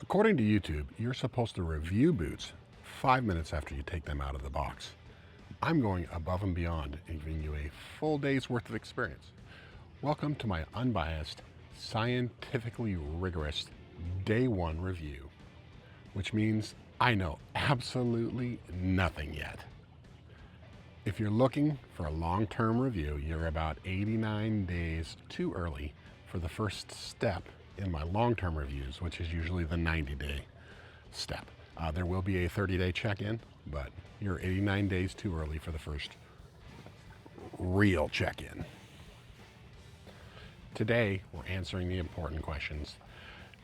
According to YouTube, you're supposed to review boots 5 minutes after you take them out of the box. I'm going above and beyond and giving you a full day's worth of experience. Welcome to my unbiased, scientifically rigorous day one review, which means I know absolutely nothing yet. If you're looking for a long-term review, you're about 89 days too early for the first step in my long-term reviews, which is usually the 90-day step. There will be a 30-day check-in, but you're 89 days too early for the first real check-in. Today, we're answering the important questions.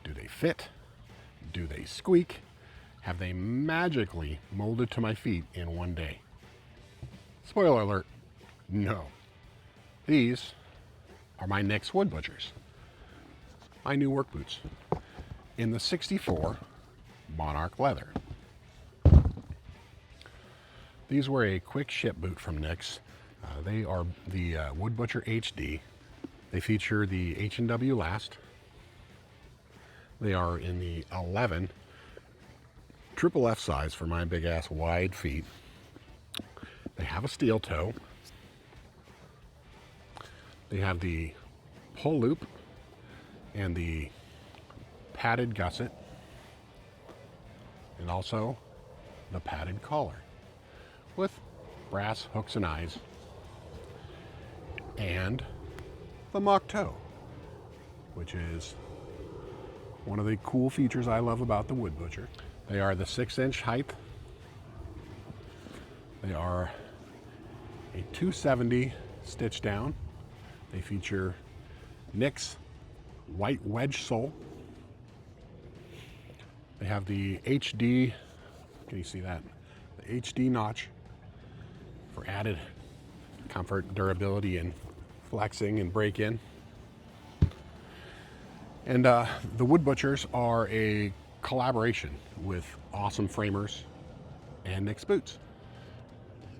Do they fit? Do they squeak? Have they magically molded to my feet in one day? Spoiler alert, no. These are my Nicks Woodbutchers, my new work boots in the 64 Monarch leather. These were a quick ship boot from Nicks. They are the Woodbutcher HD. They feature the PNW last. They are in the 11 triple F size for my big ass wide feet. They have a steel toe. They have the pull loop and the padded gusset, and also the padded collar with brass hooks and eyes, and the mock toe, which is one of the cool features I love about the Woodbutcher. They are the 6-inch height. They are a 270 stitch down. They feature Nicks white wedge sole. They have the HD, can you see that? The HD notch for added comfort, durability, and flexing and break-in. And the Woodbutchers are a collaboration with awesome framers and Nicks Boots.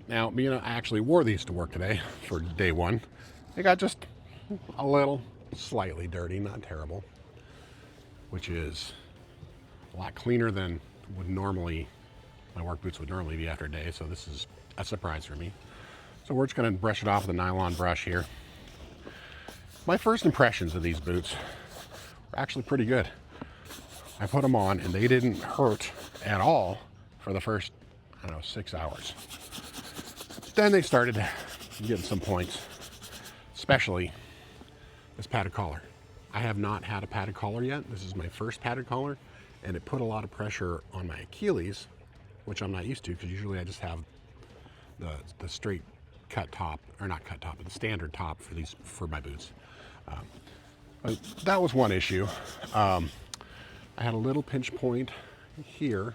Now, I actually wore these to work today for day one. They got just a little slightly dirty, not terrible, which is a lot cleaner than my work boots would normally be after a day, so this is a surprise for me. So we're just going to brush it off with a nylon brush here. My first impressions of these boots were actually pretty good. I put them on and they didn't hurt at all for the first, 6 hours. Then they started getting some points, especially this padded collar. I have not had a padded collar yet. This is my first padded collar, and it put a lot of pressure on my Achilles, which I'm not used to because usually I just have the straight cut top, or not cut top, but the standard top for my boots. But that was one issue. I had a little pinch point here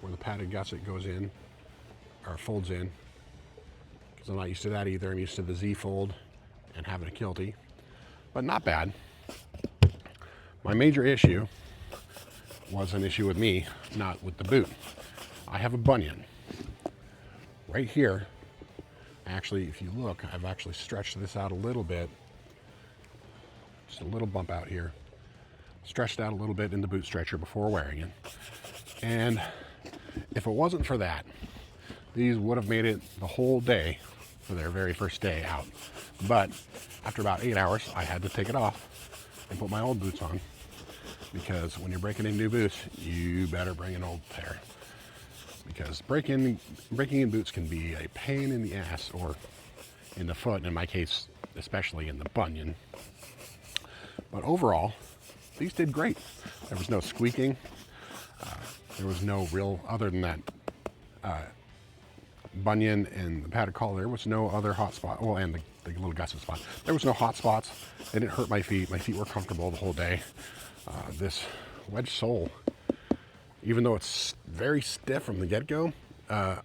where the padded gusset goes in, or folds in, because I'm not used to that either. I'm used to the Z fold and having a kiltie, but not bad. My major issue was an issue with me, not with the boot. I have a bunion right here. Actually, if you look, I've actually stretched this out a little bit. Just a little bump out here. Stretched out a little bit in the boot stretcher before wearing it. And if it wasn't for that, these would have made it the whole day for their very first day out. But after about 8 hours, I had to take it off and put my old boots on, because when you're breaking in new boots, you better bring an old pair, because breaking in boots can be a pain in the ass, or in the foot, in my case, especially in the bunion. But overall, these did great. There was no squeaking. There was no real, other than that bunion and the padded collar, there was no other hot spot. Well, and the little gusset spot. There was no hot spots. They didn't hurt my feet. My feet were comfortable the whole day. This wedge sole, even though it's very stiff from the get-go, I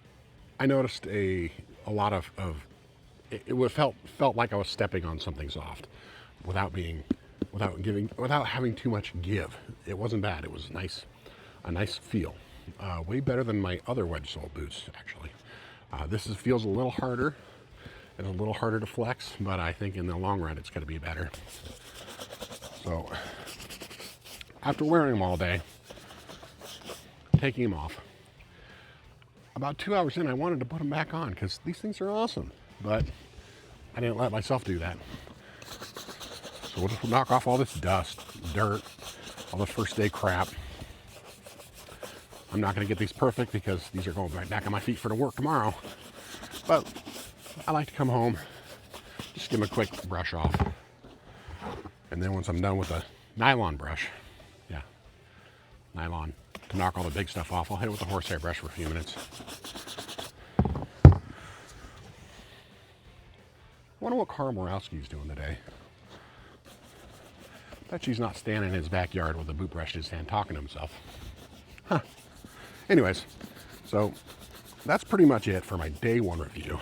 noticed a lot of it felt like I was stepping on something soft, without having too much give. It wasn't bad. It was a nice feel. Way better than my other wedge sole boots, actually. This feels a little harder and a little harder to flex, but I think in the long run it's going to be better. So after wearing them all day, taking them off, about 2 hours in, I wanted to put them back on because these things are awesome. But I didn't let myself do that. So we'll just knock off all this dust, dirt, all the first day crap. I'm not going to get these perfect because these are going right back on my feet for the work tomorrow. But I like to come home, just give them a quick brush off. And then once I'm done with the nylon brush, nylon, to knock all the big stuff off, I'll hit it with the horsehair brush for a few minutes. I wonder what Carl Morowski's doing today. Bet she's not standing in his backyard with a boot brush in his hand talking to himself. Huh. Anyways, so that's pretty much it for my day one review.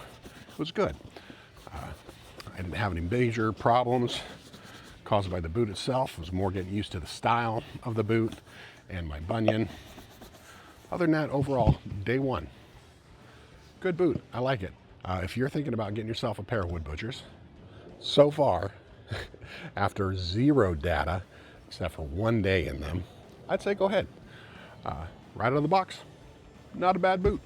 It was good. I didn't have any major problems caused by the boot itself. It was more getting used to the style of the boot and my bunion. Other than that, overall, day one, good boot. I like it. If you're thinking about getting yourself a pair of Woodbutchers, so far, after zero data, except for 1 day in them, I'd say go ahead. Right out of the box, not a bad boot.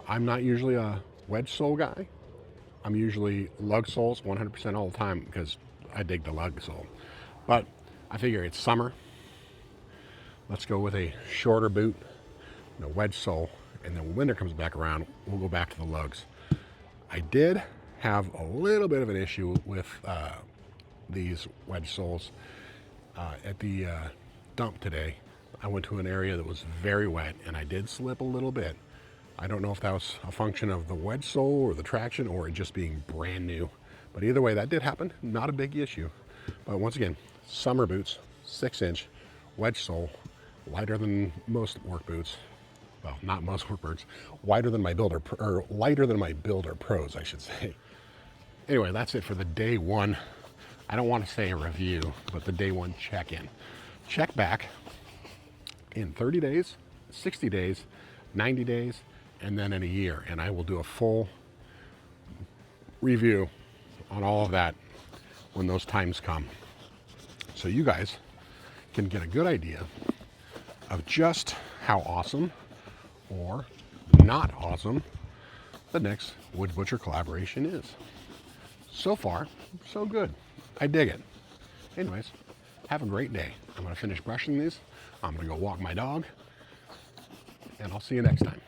I'm not usually a wedge sole guy. I'm usually lug soles 100% all the time because I dig the lug sole. But I figure it's summer. Let's go with a shorter boot, and a wedge sole, and then when winter comes back around, we'll go back to the lugs. I did have a little bit of an issue with these wedge soles at the dump today. I went to an area that was very wet, and I did slip a little bit. I don't know if that was a function of the wedge sole or the traction or it just being brand new. But either way, that did happen. Not a big issue. But once again, summer boots, 6-inch, wedge sole, lighter than most work boots. Well, not most work boots. Lighter than my Builder Pros, I should say. Anyway, that's it for the day one. I don't want to say a review, but the day one check-in. Check back in 30 days, 60 days, 90 days, and then in a year, and I will do a full review on all of that when those times come, so you guys can get a good idea of just how awesome or not awesome the next Woodbutcher collaboration is. So far, so good. I dig it. Anyways, have a great day. I'm going to finish brushing these. I'm going to go walk my dog, and I'll see you next time.